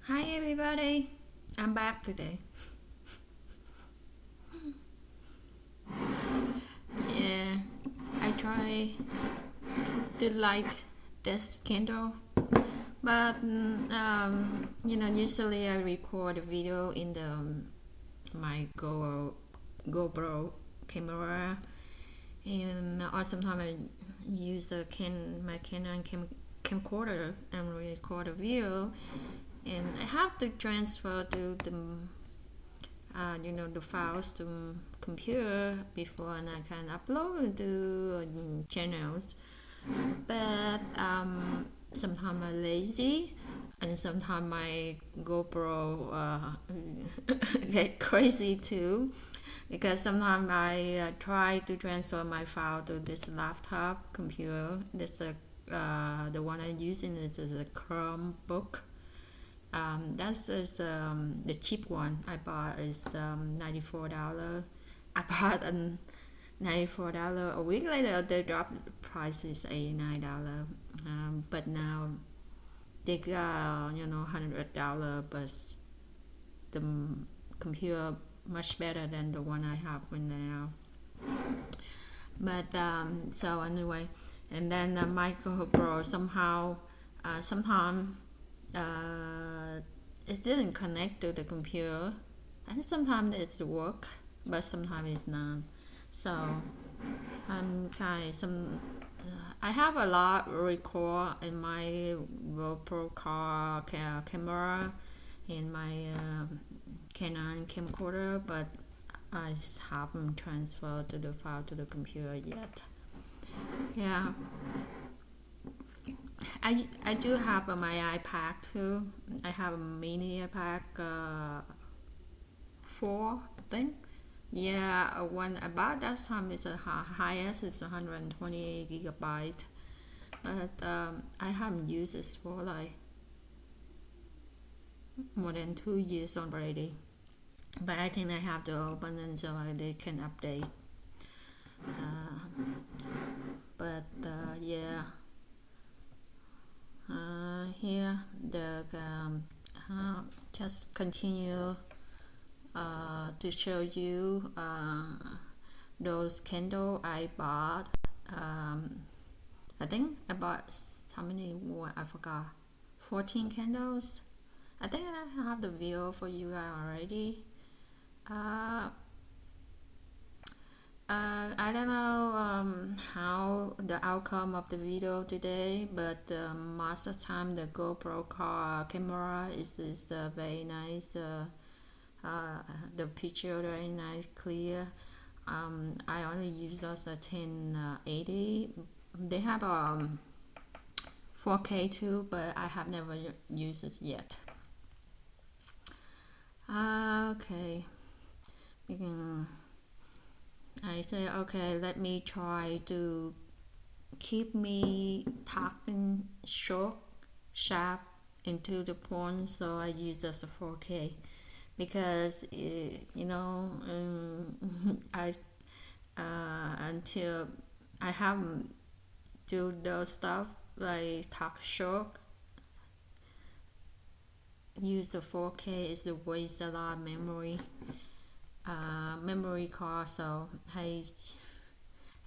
Hi everybody, I'm back today. Yeah, I try to light this candle, but usually I record a video in the my GoPro camera, and or sometimes I use my Canon camcorder and record a video, and I have to transfer to the files to computer before and I can upload to channels. But sometimes I'm lazy, and sometimes my GoPro get crazy too, because sometimes I try to transfer my file to this laptop computer. This the one I'm using is a Chromebook. That's is the cheap one I bought is $94. I bought $94. A week later, they dropped the price is $89. But now they got $100, but the computer much better than the one I have right now. But so anyway, and then the Micro Pro somehow sometimes it didn't connect to the computer, and sometimes it's work, but sometimes it's not. So I'm kind of some. I have a lot record in my GoPro camera in my Canon camcorder, but I haven't transferred to the file to the computer yet. Yeah. I do have my iPad too. I have a mini iPad 4, I think. Yeah, when about that time it's a highest it's 128 gigabyte, but I haven't used it for like more than 2 years already. But I think I have to open it so they can update. But yeah. Here the just continue to show you those candle I bought. I think I bought how many more I forgot. 14 candles. I think I have the video for you guys already. I don't know how the outcome of the video today, but most of the time the GoPro camera is very nice. The picture very nice, clear. I only use also 1080. They have 4K too, but I have never used it yet. Okay, you can. I say, okay, let me try to keep me talking short, sharp, into the point. So I use this 4K because I until I haven't do those stuff like talk short. Use the 4K is the waste a lot of memory card, so I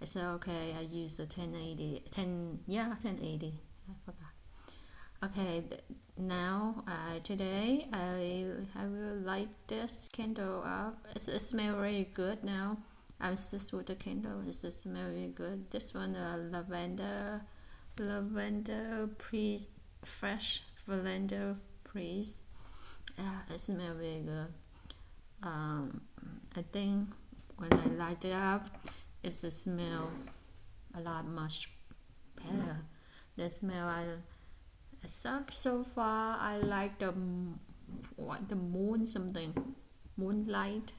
said okay, I use the 1080 I forgot. Okay, now today I will light this candle up. It smells very good now. I'm just with the candle. It smells very good. This one lavender please, fresh lavender please. It smells very good. I think when I light it up, it's the smell a lot much better. The smell so far I like the moonlight.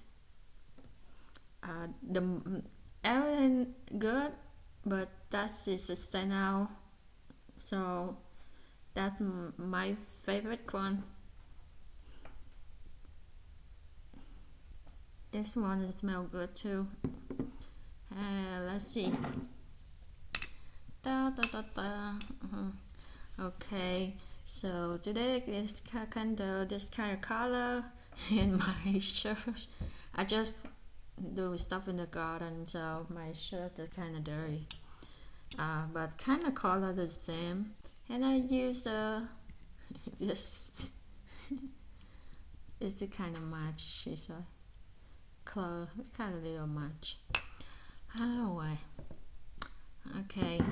The everything good, but that is a standout. So that's my favorite one. This one smells good too. Let's see. Okay, So today this candle, this kind of color in my shirt. I just do stuff in the garden, so my shirt is kind of dirty. But kind of color the same, and I use this. It's kind of match. It's a color, kind of little match. Anyway, okay.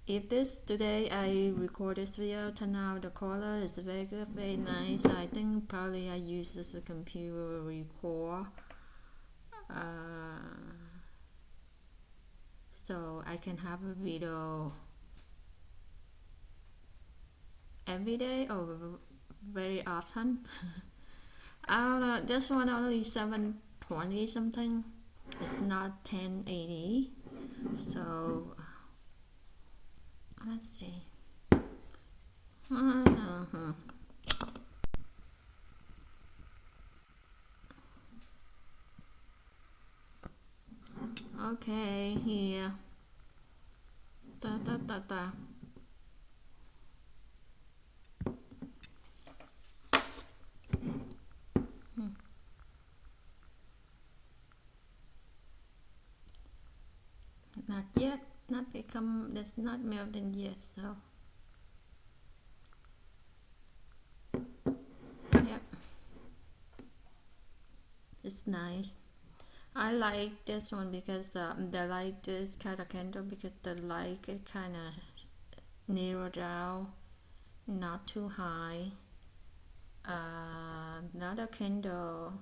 If this today I record this video, turn out the color is very good, very nice. I think probably I use this computer record, so I can have a video every day or very often. I don't know. This one only 720 something. It's not 1080, so. Let's see. Okay, here. Da da da da. Not yet. Not become. That's not melting yet. So. Yep. It's nice. I like this one because I like this kind of candle because the light is kind of narrow down, not too high. Another candle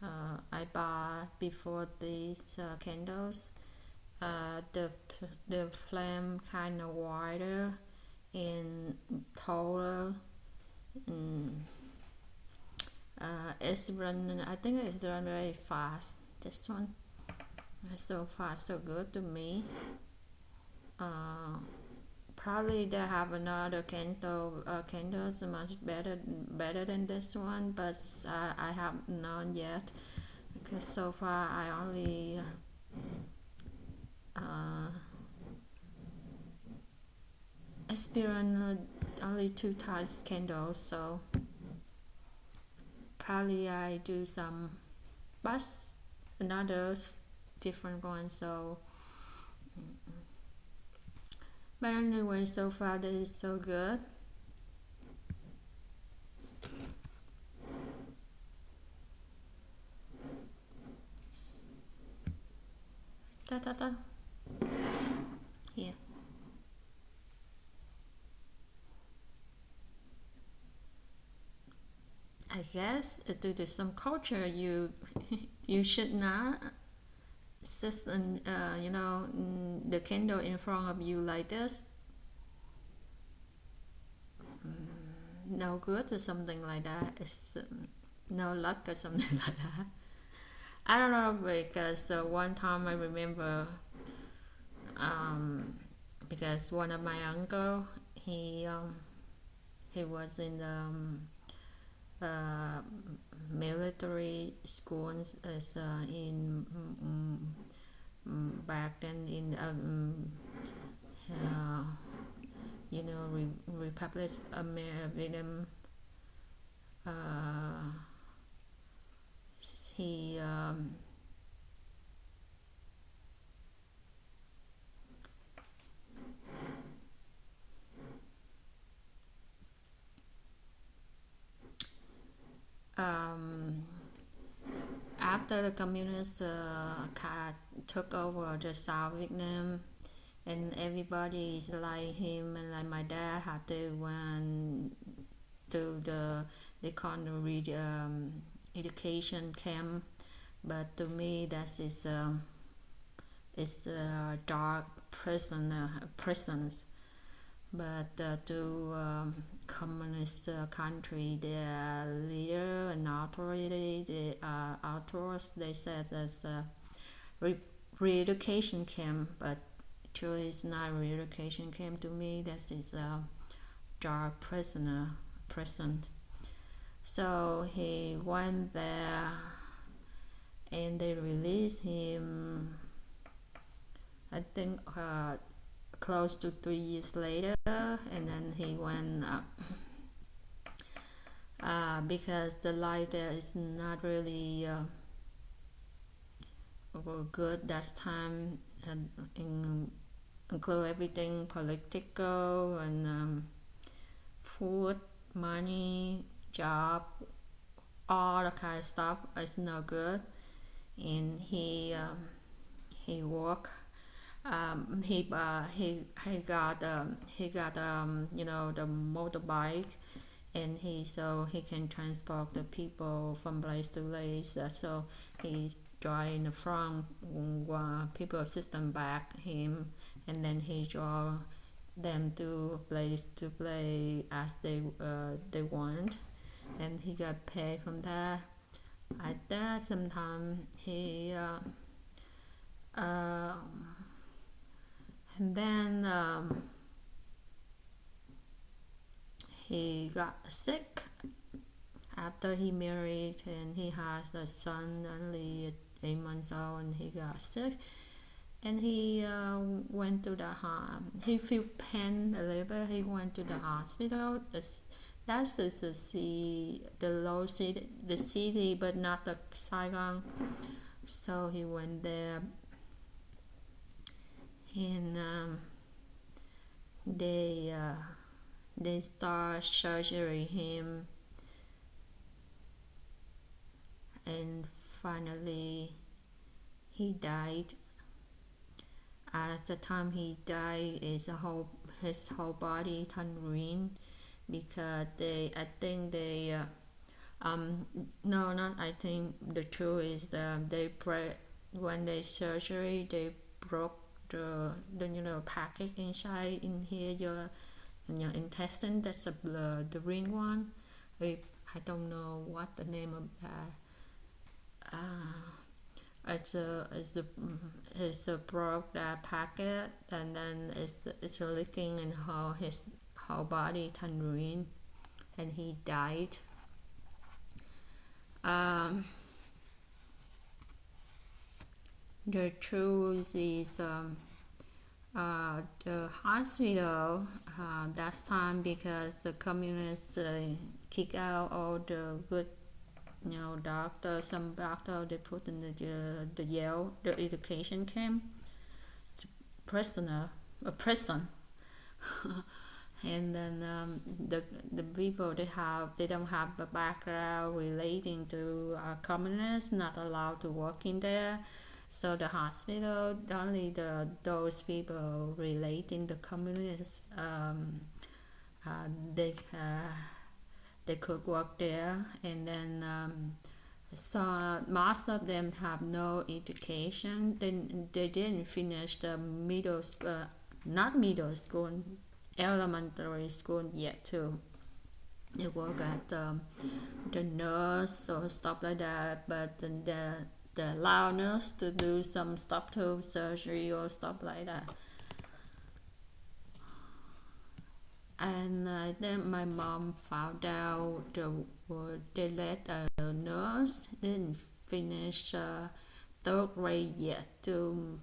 I bought before these candles. The flame kind of wider and taller. It's running. I think it's run very fast. This one, it's so fast, so good to me. Probably they have another candles much better than this one, but I have none yet because so far I only experienced only 2 types candles, so probably I do some but another different one. So but anyway, so far this is so good. Da da da. Here. I guess due to some culture, you you should not sit in, the candle in front of you like this. No good or something like that. It's no luck or something like that. I don't know because one time I remember because one of my uncle he was in the military schools in back then in Republic Vietnam. He after the communists took over the South Vietnam, and everybody like him and like my dad had to went to they call it education camp, but to me that is a dark prisons. But to communist country, their leader and authority, they said that's a re-education camp, but actually it's not re-education camp to me. That is a dark prison. So he went there, and they released him. I think close to 3 years later, and then he went because the light there is not really good that time, and include everything political and food, money, job, all the kind of stuff is no good. And he worked. He got the motorbike, and so he can transport the people from place to place. So he drive in the front while people assist back him, and then he draw them to place as they want, and he got paid from that. At that sometimes he and then he got sick after he married, and he has a son only 8 months old, and he got sick, and he went to he feel pain a little bit. He went to the hospital. That's the city, but not the Saigon. So he went there, and they start surgery him, and finally he died. At the time he died, his whole body turned green, because I think the truth is that when they surgery, they broke the package inside in here, your intestine. That's the green one. I don't know what the name of that. It's broke that packet, and then it's leaking, and his whole body turned green, and he died. The truth is the hospital that time, because the communists kick out all the good doctor. Some doctor they put in the jail, the education camp, prison. And then the people they don't have a background relating to communists, not allowed to work in there. So the hospital, only those people relating to communists, they could work there. And then so most of them have no education. They didn't finish the not middle school, elementary school yet too. They work at the nurse or stuff like that, but then they allow nurse to do some stuff too, surgery or stuff like that. And then my mom found out they let a nurse didn't finish third grade yet to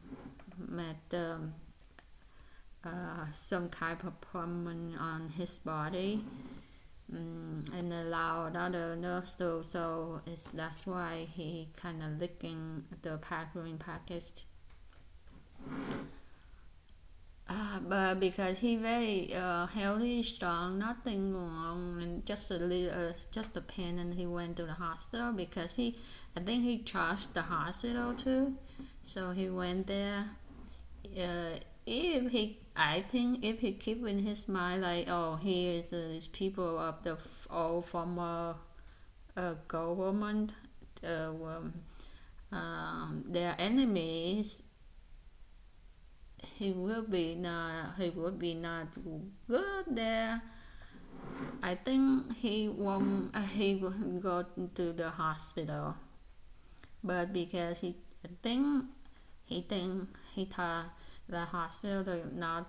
make some kind of problem on his body, and allow another nurse to. So that's why he kind of licking the green package. But because he very healthy, strong, nothing wrong, and just a pain, and he went to the hospital because I think he trusted the hospital too, so he went there. I think if he keep in his mind like, oh, he is people of the old former government, their enemies, he would be not good there. I think he won't go to the hospital, but because he thought the hospital not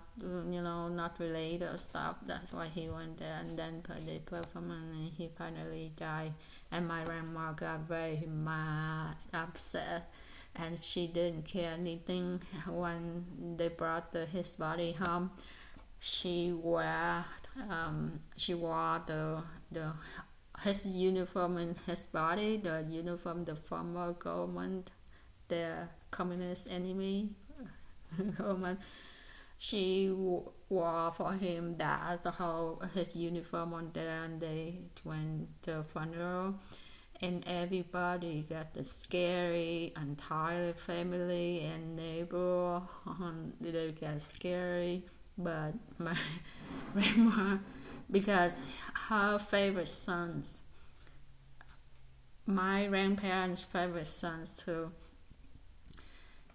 related or stuff. That's why he went there, and then they performed, and he finally died. And my grandma got very mad, upset. and she didn't care anything. When they brought his body home, she wore the his uniform in his body, the uniform the former government, the communist enemy government. She wore for him that the whole his uniform on there, and they went to funeral, and everybody got the scary entire family and neighbor. They got scary, but my grandma, because her favorite sons, my grandparents' favorite sons too.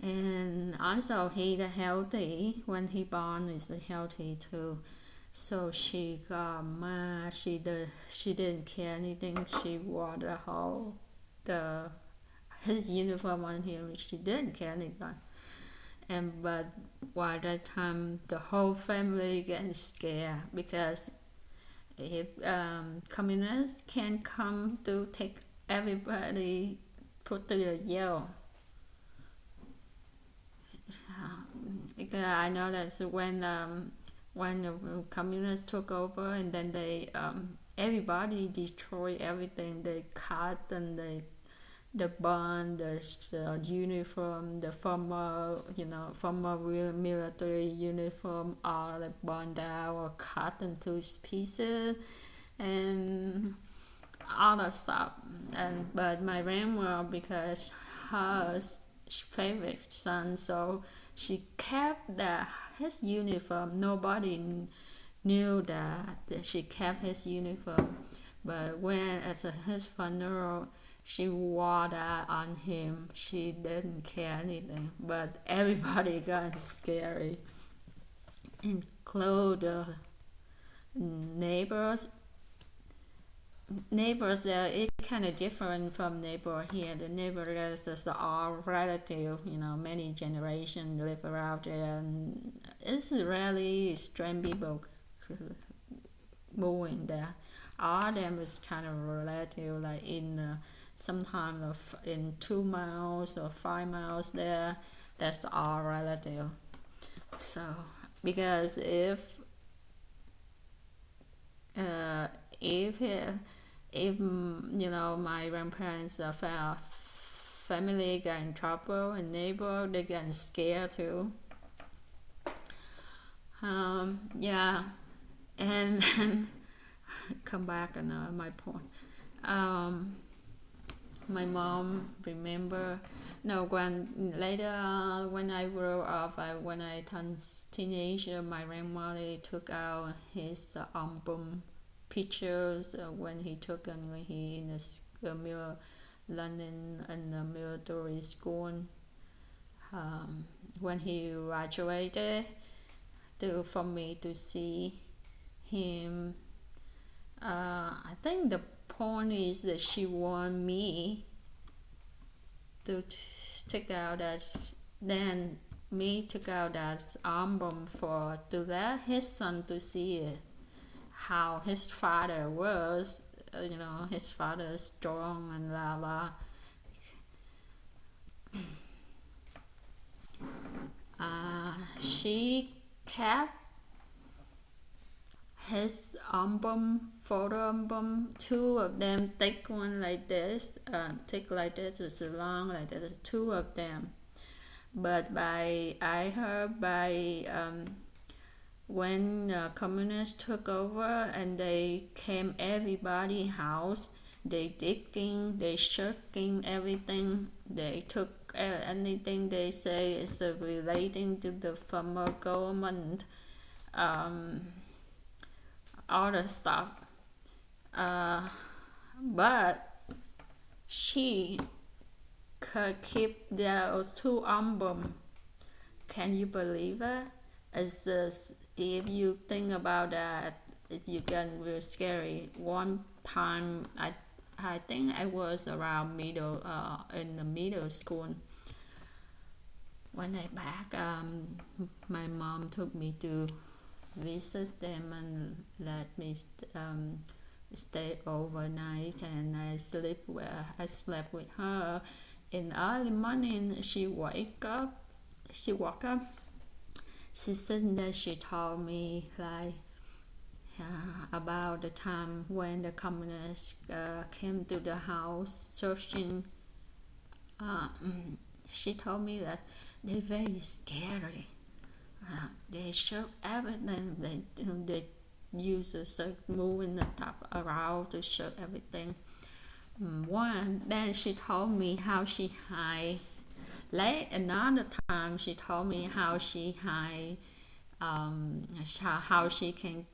And also he's healthy. When he born is healthy too. So she got mad. She didn't care anything. She wore his uniform on him. She didn't care anything. But by that time the whole family getting scared, because if communists can come to take everybody, put to the jail. Because I know that when the communists took over, and then they everybody destroyed everything. They cut and they burn the uniform, the former military uniform, all like burned out or cut into pieces and all that stuff. But my grandma, because her favorite son, so she kept his uniform. Nobody knew that she kept his uniform. But when at his funeral, she wore that on him. She didn't care anything. But everybody got scary, include the neighbors. Neighbors there, it's kind of different from neighbor here. The neighbor is just all relative, many generations live around there, and it's really strange people moving there. All of them is kind of relative, like in sometimes in 2 miles or 5 miles there, that's all relative. So because if my grandparents family got in trouble, and neighbor, they get scared too. Yeah, and come back on my point. My mom remember. No, when later when I grew up, when I turned teenager, my grandmother took out his album pictures when he took and when he in the London and the military school. When he graduated, for me to see him. I think the point is that she want me to take out that. Then me took out that album to let his son to see it. How his father was, his father is strong and blah blah. She kept his photo album, 2 of them, take one like this, take like this, it's long like this, 2 of them. But I heard when communists took over and they came everybody house, they digging, they shirking everything, they took anything they say is relating to the former government, all the stuff. But she could keep those 2 albums. Can you believe it? It's just, if you think about that, you get really scary. One time, I think I was around in the middle school. When I back, my mom took me to visit them and let me stay overnight, and I slept with her. in early morning she woke up. She said that she told me like about the time when the communists came to the house searching. She told me that they're very scary. They show everything. They use moving the top around to show everything. Then she told me how she hide. Late another time, she told me how she hide. How she can.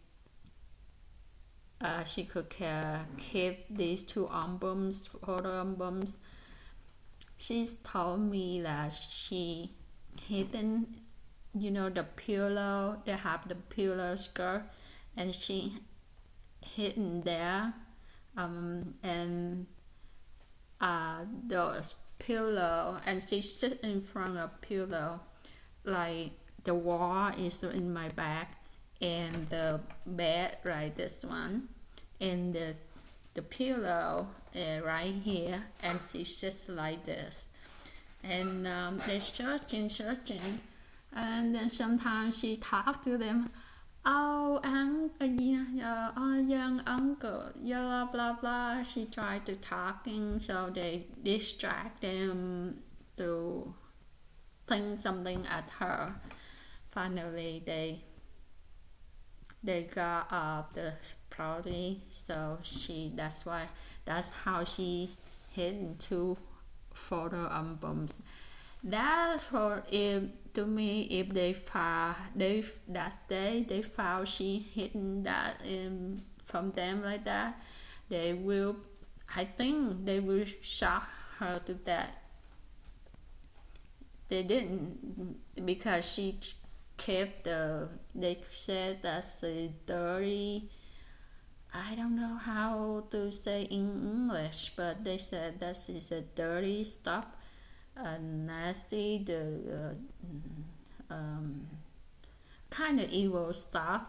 She could keep these two albums, photo albums. She's told me that she hidden, the pillow. They have the pillow skirt, and she hidden there. And those pillow, and she sit in front of pillow, like the wall is in my back, and the bed right this one, and the pillow right here, and she sits like this, and they're searching, and then sometimes she talk to them. Oh, young uncle, blah blah blah. She tried to talking, so they distract them to think something at her. Finally, they got off the party, so that's how she hid two photo albums. That's for to me, if they found she hidden that from them like that, I think they will shock her to death. They didn't, because she kept they said that's dirty. I don't know how to say in English, but they said that is a dirty stuff, nasty, kind of evil stuff.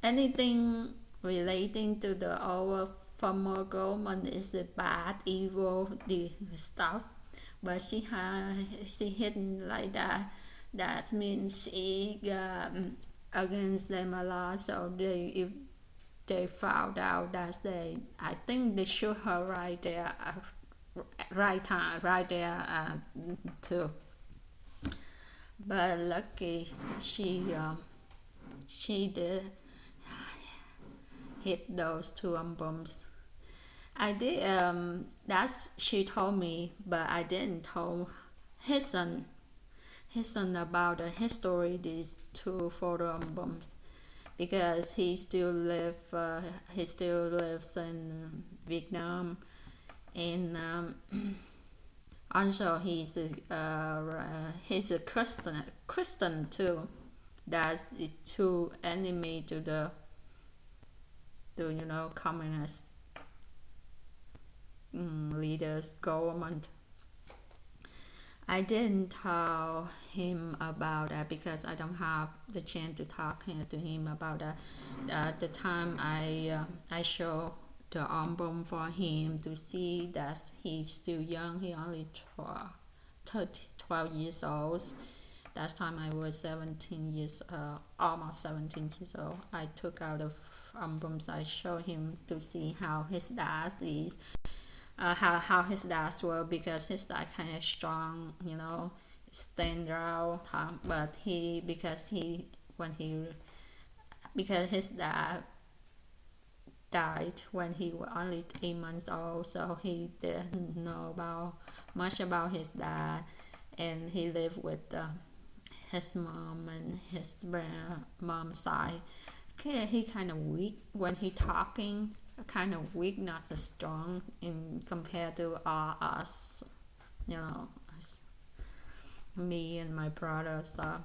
Anything relating to the our former government is a bad, evil stuff. But she hidden like that. That means she against them a lot. So if they found out that I think they shoot her right there, right there too. But lucky she did hit those two albums. I did that's she told me, but I didn't tell his son about the history these two photo albums, because he still lives in Vietnam, and also he's a Christian too. That's too enemy to the communist leaders government. I didn't tell him about that because I don't have the chance to talk to him about that. At the time I show the album for him to see that he's still young. He only 12 years old. That time I was 17 years, almost 17 years old. I took out the albums. I showed him to see how his dad is. How his dads were, because his dad kind of strong, stand out. But because his dad died when he was only 8 months old, so he didn't know much about his dad, and he lived with his mom and his mom's side. Okay, he kind of weak when he talking. Kind of weak, not so strong in compared to us, me and my brother. So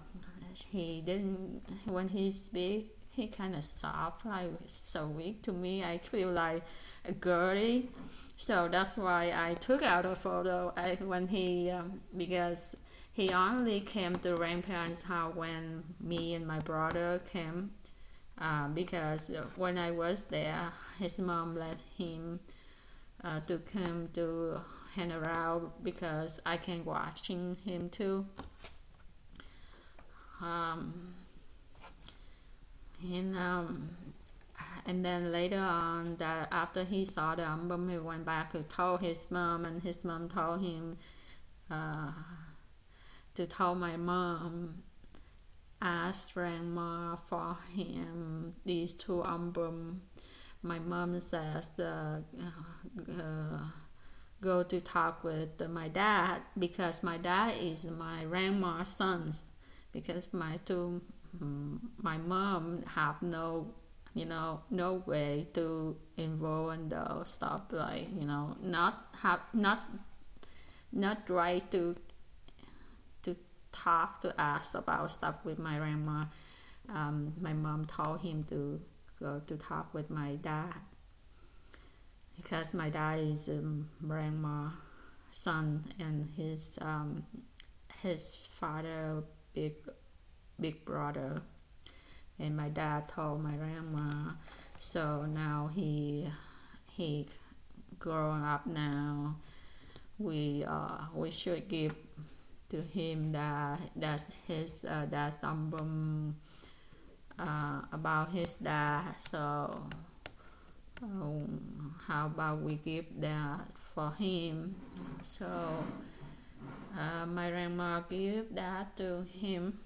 he didn't, when he speak, he kind of soft, like so weak. To me, I feel like a girly. So that's why I took out a photo when he because he only came to grandparents' house when me and my brother came. Because when I was there, his mom let him to come to hang around because I can watching him too. And and then later on, that after he saw the album, he went back to told his mom, and his mom told him to tell my mom, ask grandma for him these two albums. My mom says go to talk with my dad, because my dad is my grandma's son, because my mom have no way to involve in the stuff, like not right to talk to us about stuff with my grandma. My mom told him to go to talk with my dad, because my dad is grandma's son, and his father big brother. And my dad told my grandma. So now he growing up now. We should give to him that's his dad's album about his dad. So how about we give that for him? So my grandma give that to him.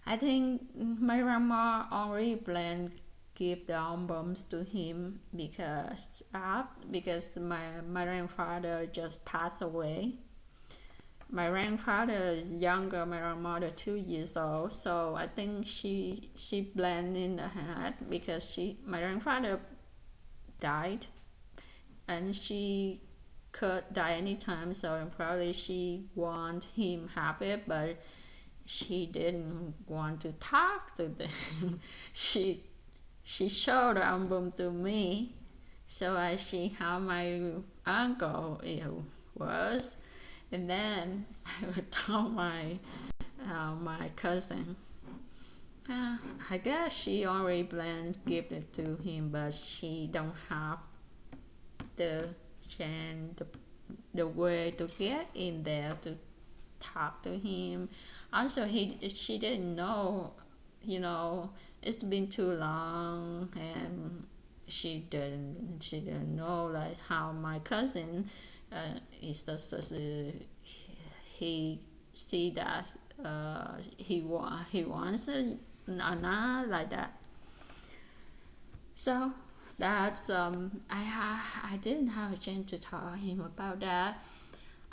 I think my grandma already planned give the albums to him because my grandfather just passed away. My grandfather is younger, my grandmother 2 years old, so I think she planned in the head, because my grandfather died, and she could die anytime, so probably she want him happy, but she didn't want to talk to them. she showed the album to me, so I see how my uncle was, and then I would tell my cousin. I guess she already planned give it to him, but she don't have the chance, the way to get in there to talk to him. Also, she didn't know, it's been too long, and she didn't know like how my cousin is just he see that he wants it, not like that. So that's I didn't have a chance to tell him about that.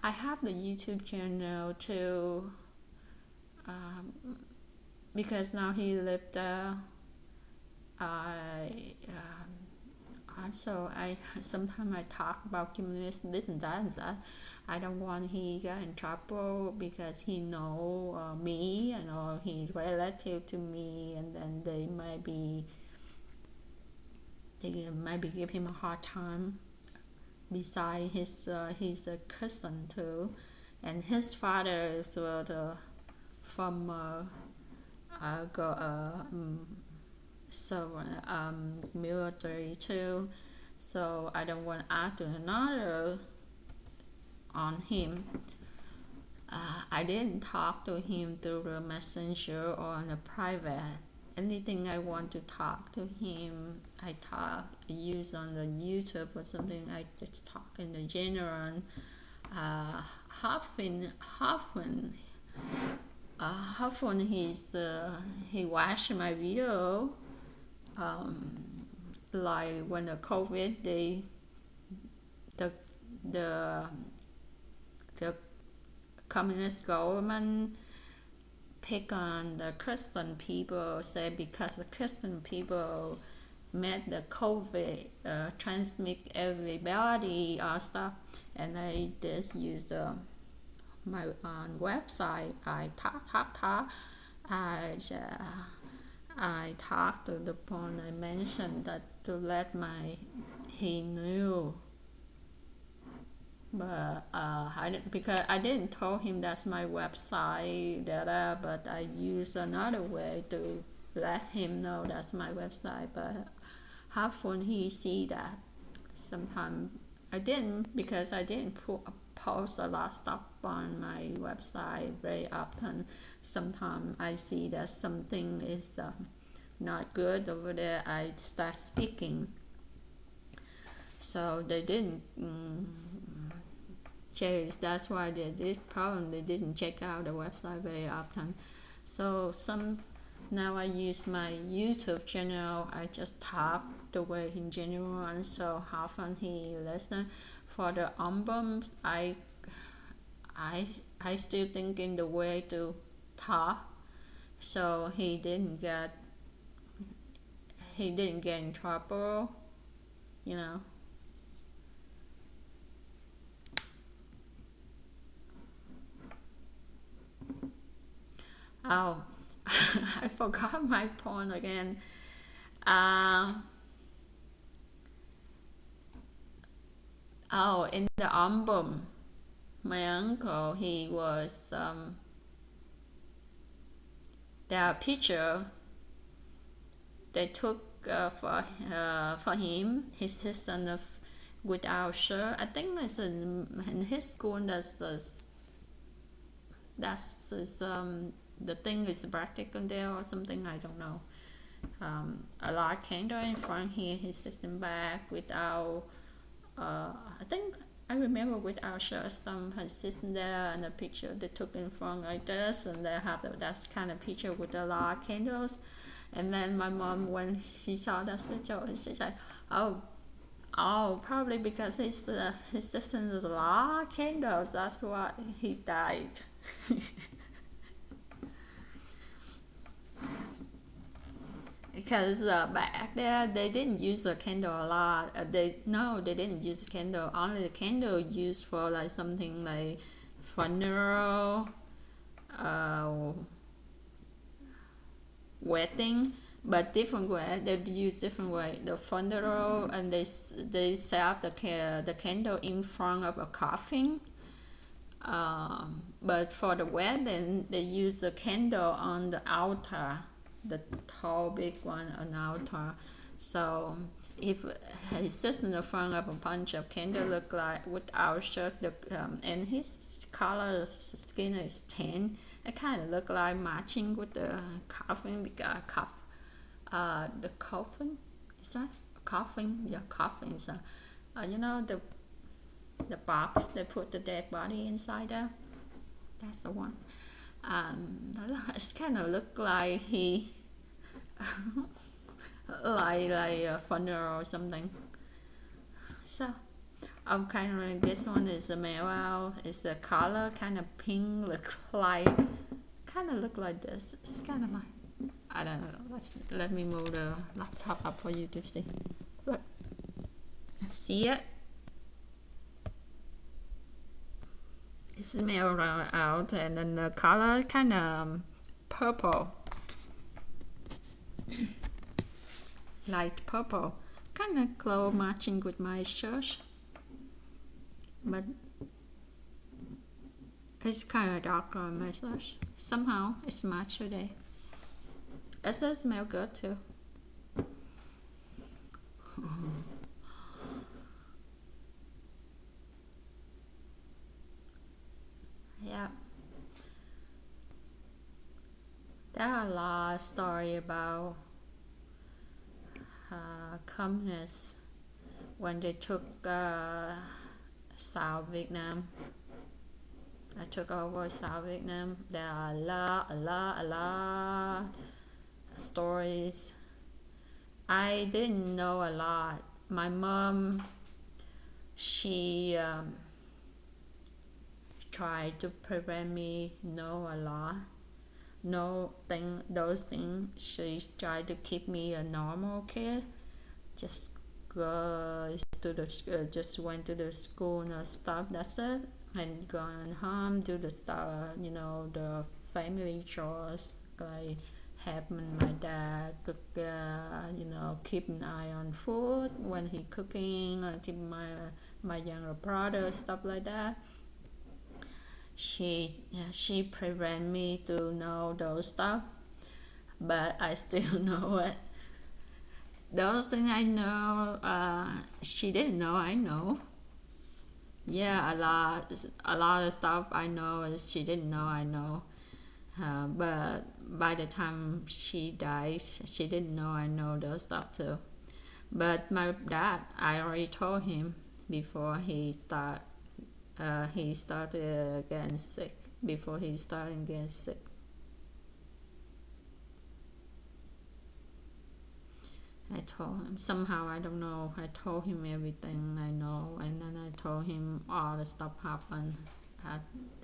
I have the YouTube channel too, because now he lived there. I sometimes I talk about communist this and that and that. I don't want he get in trouble, because he know me, and or he relative to me, and then they might be give him a hard time. Besides, he's a Christian too, and his father is the former military too. So I don't want to add to another on him. I didn't talk to him through the messenger or on a private. Anything I want to talk to him, I use on the YouTube or something. I just talk in the general. Often he watched my video. Like when the COVID, the communist government pick on the Christian people, say because the Christian people made the COVID transmit everybody or stuff, and I just use my website. I talk. I talked to the point I mentioned that to let he knew. But because I didn't tell him that's my website, but I use another way to let him know that's my website. But how often he see that? Sometimes I didn't, because I didn't post a lot of stuff on my website very often. Sometimes I see that something is not good over there, I start speaking. So they didn't check. That's why they didn't check out the website very often. So now I use my YouTube channel. I just talk the way in general, and so often he listen. For the albums, I still thinking the way to talk, so he didn't get in trouble, you know. Oh, I forgot my point again. In the album, my uncle, he was the picture they took for him, his sister without shirt. I think it's in his school. The thing is practical there or something. I don't know. A lot of candle in front here, his sister back without. I think I remember without shirt. Some his sister there, and the picture they took in front like this, and they have that kind of picture with a lot of candles. And then my mom, when she saw that picture, she said, "Oh, probably because his sister has a lot of candles. That's why he died." Because back there they didn't use the candle a lot. They didn't use the candle. Only the candle used for like something like funeral, wedding, but different way. They use different way. The funeral, and they set up the candle in front of a coffin. But for the wedding, they use the candle on the altar, the tall big one on the altar. So if he sits in the front of a bunch of candles, look like without shirt, and his color skin is tan, it kind of look like matching with the coffin, because the coffin, is that a coffin? Yeah, coffin. So you know the box they put the dead body inside there. That's the one. It's kind of look like he like a funeral or something. So I'm kind of like, this one is a male out. It's the color kind of pink, kind of look like this. It's kind of like, I don't know. Let me move the laptop up for you to see. Look, see it? It's male out, and then the color kind of purple, light purple, kind of close matching with my shirt, but it's kind of darker on my shirt. Somehow it's matched today. It does smell good too. Yeah. There are a lot of stories about communists when they took South Vietnam. I took over South Vietnam. There are a lot stories. I didn't know a lot. My mom, she tried to prevent me know a lot. Those things. She tried to keep me a normal kid. Just just went to the school and stuff. That's it. And going home, do the stuff. The family chores, like helping my dad cook. Keep an eye on food when he cooking. Keep my younger brother, stuff like that. She prevent me to know those stuff, but I still know it. Those things I know, she didn't know I know. Yeah, a lot of stuff I know is she didn't know I know. But by the time she died, she didn't know I know those stuff too. But my dad, I already told him before he started getting sick. Before he started getting sick, I told him somehow, I don't know. I told him everything I know, and then I told him all the stuff happened at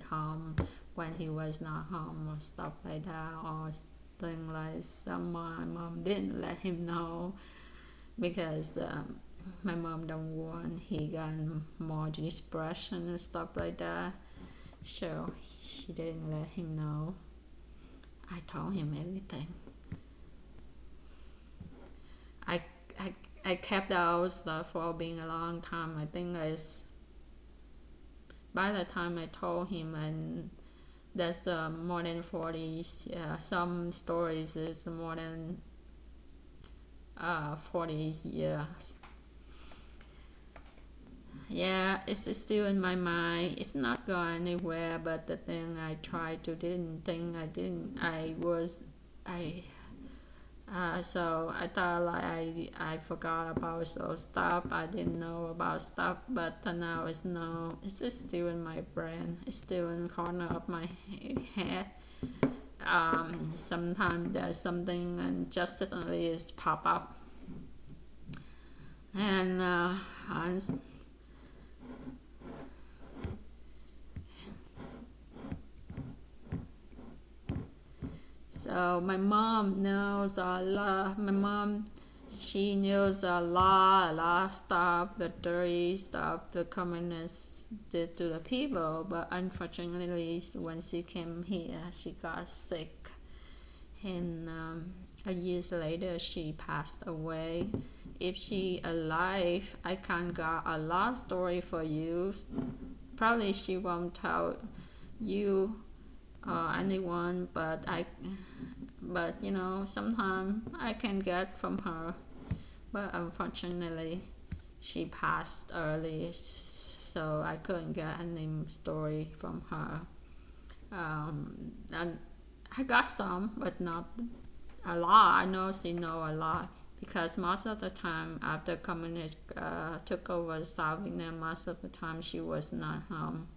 home when he was not home or stuff like that, or thing like some my mom didn't let him know because my mom don't want he got more depression and stuff like that. So she didn't let him know. I told him everything. I I I kept those stuff for being a long time. I think it's by the time I told him, and that's more than 40. Some stories is more than 40 years. Yeah, it's still in my mind. It's not going anywhere. But the thing I tried to didn't think I didn't. I was I so I thought like I forgot about so stuff. I didn't know about stuff, but now it's no. It's just still in my brain. It's still in the corner of my head. Sometimes there's something and just suddenly it's pop up, and so my mom knows a lot. My mom, she knows a lot of stuff, the dirty stuff the communists did to the people. But unfortunately, when she came here, she got sick, and a years later, she passed away. If she alive, I can got a lot of story for you. Probably she won't tell you or anyone, but sometimes I can get from her. But unfortunately, she passed early, so I couldn't get any story from her. And I got some, but not a lot. I know she know a lot because most of the time after communist took over South Vietnam, most of the time she was not home.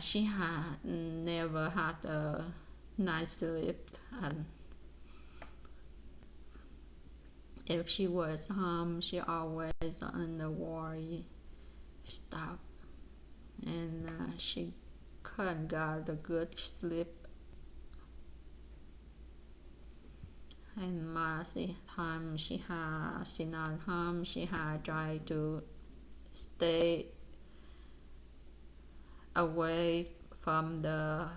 She had never had a nice sleep, and if she was home, she always on the worry stuff, and she couldn't get a good sleep. And most of the time she not home, she had tried to stay away from the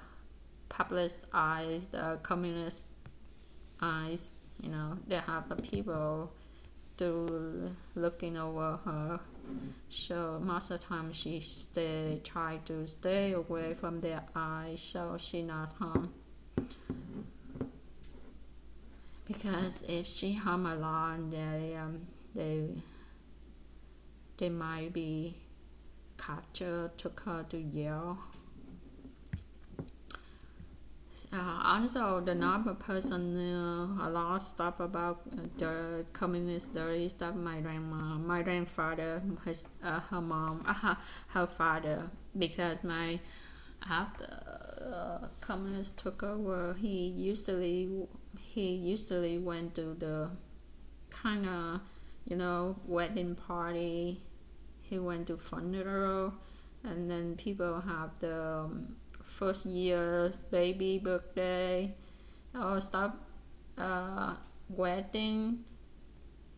public eyes, the communist eyes. They have the people to looking over her. So most of the time she try to stay away from their eyes, so she not home. Because if she home alone, they might be captured, took her to jail. Also, the normal person knew a lot of stuff about the communist dirty stuff. My grandma, my grandfather, her mom, her father, because after communists took over, he usually went to the kind of wedding party. He went to funeral, and then people have the first year's baby birthday or stuff, wedding,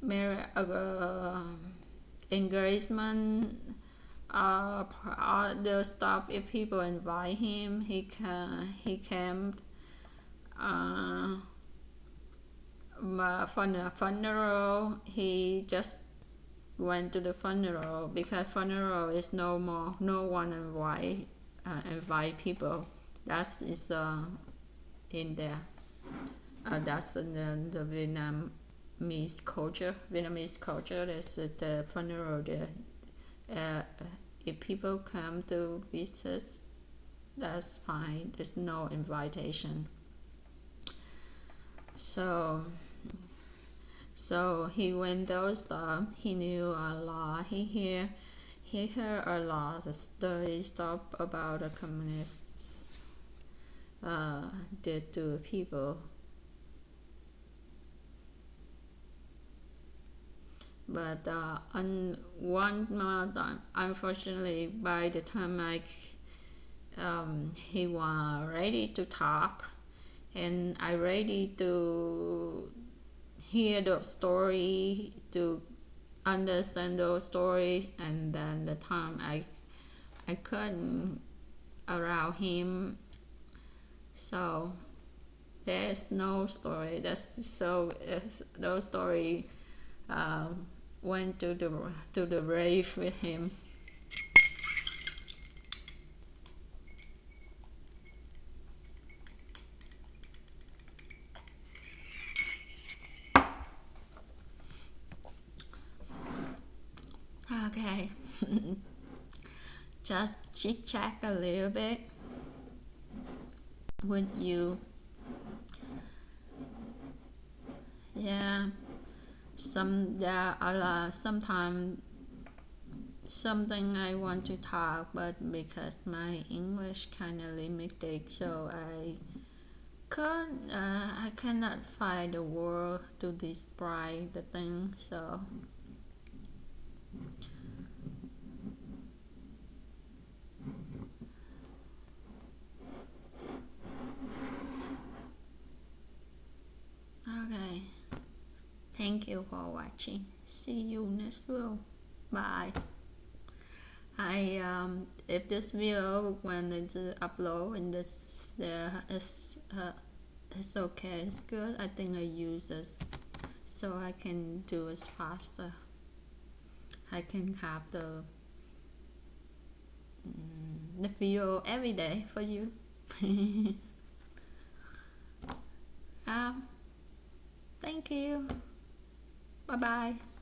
marriage, engagement, all the stuff. If people invite him, he came. For the funeral, he just went to the funeral because funeral is no one invite people. That is in there. That's the Vietnamese culture. That's the funeral there. if people come to visit, that's fine. There's no invitation. So he went those he knew a lot. He heard a lot of stories about the communists did to people. But unfortunately, by the time he was ready to talk, and I ready to hear the story, to understand those stories, and then the time I couldn't around him, so there's no story. Those story went to the grave with him. Okay. Just chit chat a little bit with you. Yeah. Sometimes something I want to talk, but because my English kind of limited, so I cannot find the word to describe the thing. So okay. Thank you for watching. See you next video. Bye. If this video when it's upload and this it's okay, it's good. I think I use this so I can do it faster. I can have the video every day for you. Thank you. Bye bye.